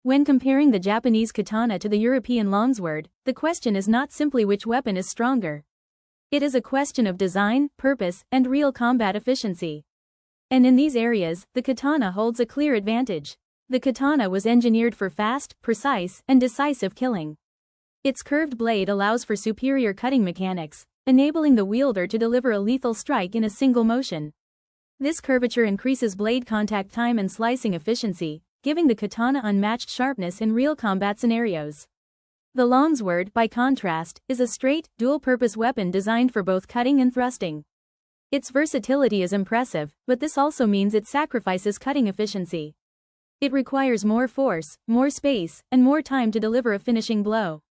When comparing the Japanese katana to the European longsword, the question is not simply which weapon is stronger. It is a question of design, purpose, and real combat efficiency. And in these areas, the katana holds a clear advantage. The katana was engineered for fast, precise, and decisive killing. Its curved blade allows for superior cutting mechanics, enabling the wielder to deliver a lethal strike in a single motion. This curvature increases blade contact time and slicing efficiency, giving the katana unmatched sharpness in real combat scenarios. The longsword, by contrast, is a straight, dual-purpose weapon designed for both cutting and thrusting. Its versatility is impressive, but this also means it sacrifices cutting efficiency. It requires more force, more space, and more time to deliver a finishing blow.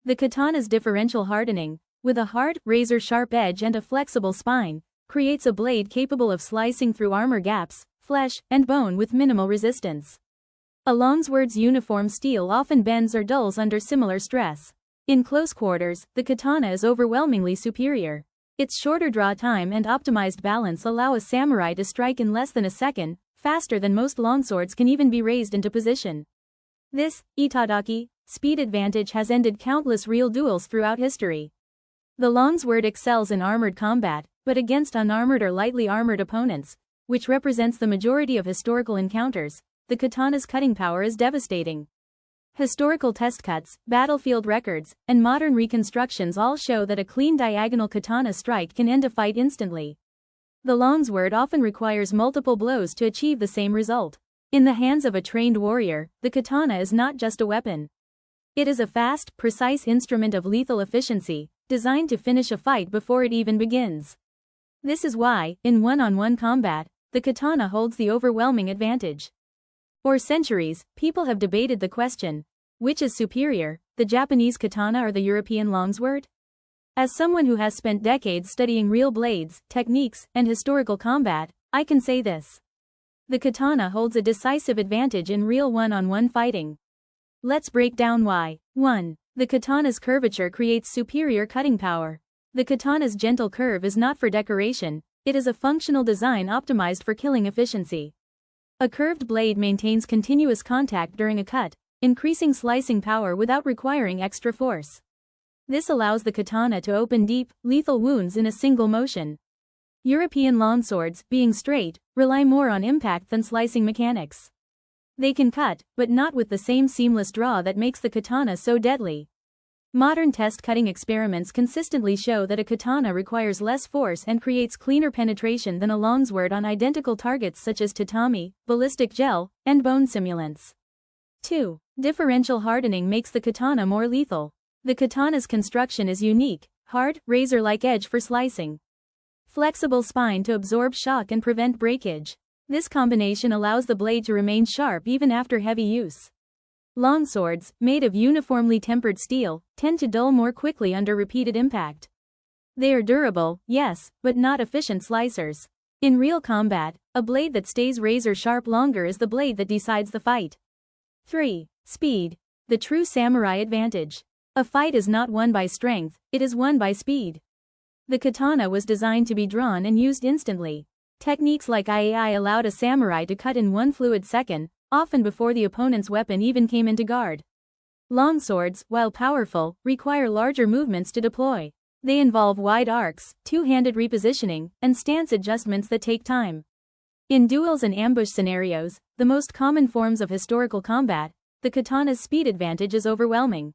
The katana's differential hardening, with a hard, razor-sharp edge and a flexible spine, creates a blade capable of slicing through armor gaps, flesh, and bone with minimal resistance. A longsword's uniform steel often bends or dulls under similar stress. In close quarters, the katana is overwhelmingly superior. Its shorter draw time and optimized balance allow a samurai to strike in less than a second, faster than most longswords can even be raised into position. This, itadaki, speed advantage has ended countless real duels throughout history. The longsword excels in armored combat, but against unarmored or lightly armored opponents, which represents the majority of historical encounters, the katana's cutting power is devastating. Historical test cuts, battlefield records, and modern reconstructions all show that a clean diagonal katana strike can end a fight instantly. The longsword often requires multiple blows to achieve the same result. In the hands of a trained warrior, the katana is not just a weapon. It is a fast, precise instrument of lethal efficiency, designed to finish a fight before it even begins. This is why, in one-on-one combat, the katana holds the overwhelming advantage. For centuries, people have debated the question, which is superior, the Japanese katana or the European longsword? As someone who has spent decades studying real blades, techniques, and historical combat, I can say this. The katana holds a decisive advantage in real one-on-one fighting. Let's break down why. 1. The katana's curvature creates superior cutting power. The katana's gentle curve is not for decoration, it is a functional design optimized for killing efficiency. A curved blade maintains continuous contact during a cut, increasing slicing power without requiring extra force. This allows the katana to open deep, lethal wounds in a single motion. European longswords, being straight, rely more on impact than slicing mechanics. They can cut, but not with the same seamless draw that makes the katana so deadly. Modern test cutting experiments consistently show that a katana requires less force and creates cleaner penetration than a longsword on identical targets such as tatami, ballistic gel, and bone simulants. 2. Differential hardening makes the katana more lethal. The katana's construction is unique, hard, razor-like edge for slicing. Flexible spine to absorb shock and prevent breakage. This combination allows the blade to remain sharp even after heavy use. Longswords, made of uniformly tempered steel, tend to dull more quickly under repeated impact. They are durable, yes, but not efficient slicers. In real combat, a blade that stays razor-sharp longer is the blade that decides the fight. 3. Speed. The true samurai advantage. A fight is not won by strength, it is won by speed. The katana was designed to be drawn and used instantly. Techniques like IAI allowed a samurai to cut in one fluid second, often before the opponent's weapon even came into guard. Longswords, while powerful, require larger movements to deploy. They involve wide arcs, two-handed repositioning, and stance adjustments that take time. In duels and ambush scenarios, the most common forms of historical combat, the katana's speed advantage is overwhelming.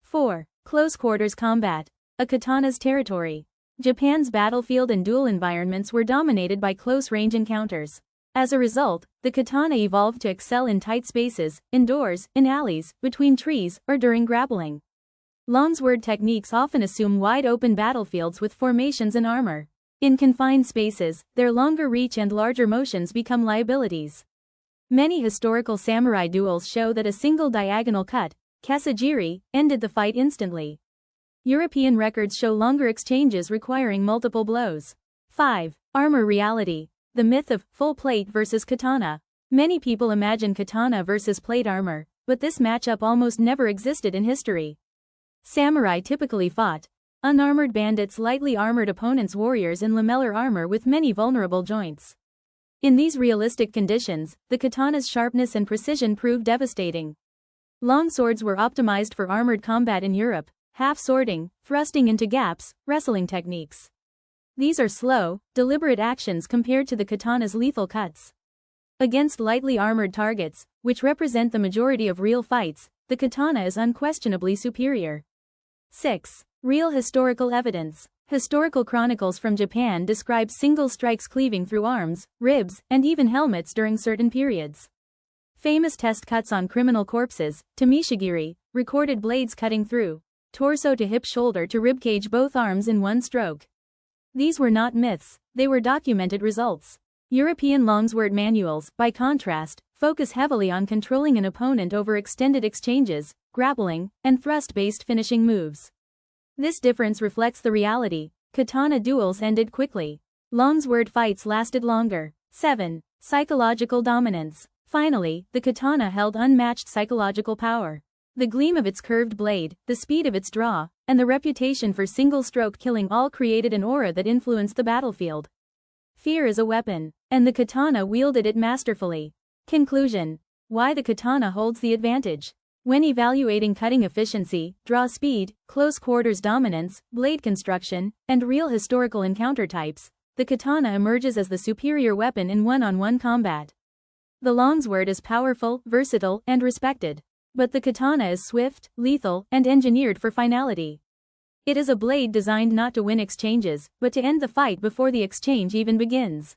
4. Close quarters combat. A katana's territory. Japan's battlefield and duel environments were dominated by close-range encounters. As a result, the katana evolved to excel in tight spaces, indoors, in alleys, between trees, or during grappling. Longsword techniques often assume wide-open battlefields with formations and armor. In confined spaces, their longer reach and larger motions become liabilities. Many historical samurai duels show that a single diagonal cut, kasajiri, ended the fight instantly. European records show longer exchanges requiring multiple blows. 5. Armor reality. The myth of full plate versus katana. Many people imagine katana versus plate armor, but this matchup almost never existed in history. Samurai typically fought unarmored bandits, lightly armored opponents, warriors in lamellar armor with many vulnerable joints. In these realistic conditions, the katana's sharpness and precision proved devastating. Longswords were optimized for armored combat in Europe, half-swording, thrusting into gaps, wrestling techniques. These are slow, deliberate actions compared to the katana's lethal cuts. Against lightly armored targets, which represent the majority of real fights, the katana is unquestionably superior. 6. Real historical evidence. Historical chronicles from Japan describe single strikes cleaving through arms, ribs, and even helmets during certain periods. Famous test cuts on criminal corpses, Tameshigiri, recorded blades cutting through torso to hip, shoulder to ribcage, both arms in one stroke. These were not myths, they were documented results. European longsword manuals, by contrast, focus heavily on controlling an opponent over extended exchanges, grappling, and thrust-based finishing moves. This difference reflects the reality. Katana duels ended quickly. Longsword fights lasted longer. 7. Psychological dominance. Finally, the katana held unmatched psychological power. The gleam of its curved blade, the speed of its draw, and the reputation for single-stroke killing all created an aura that influenced the battlefield. Fear is a weapon, and the katana wielded it masterfully. Conclusion. Why the katana holds the advantage. When evaluating cutting efficiency, draw speed, close quarters dominance, blade construction, and real historical encounter types, the katana emerges as the superior weapon in one-on-one combat. The longsword is powerful, versatile, and respected. But the katana is swift, lethal, and engineered for finality. It is a blade designed not to win exchanges, but to end the fight before the exchange even begins.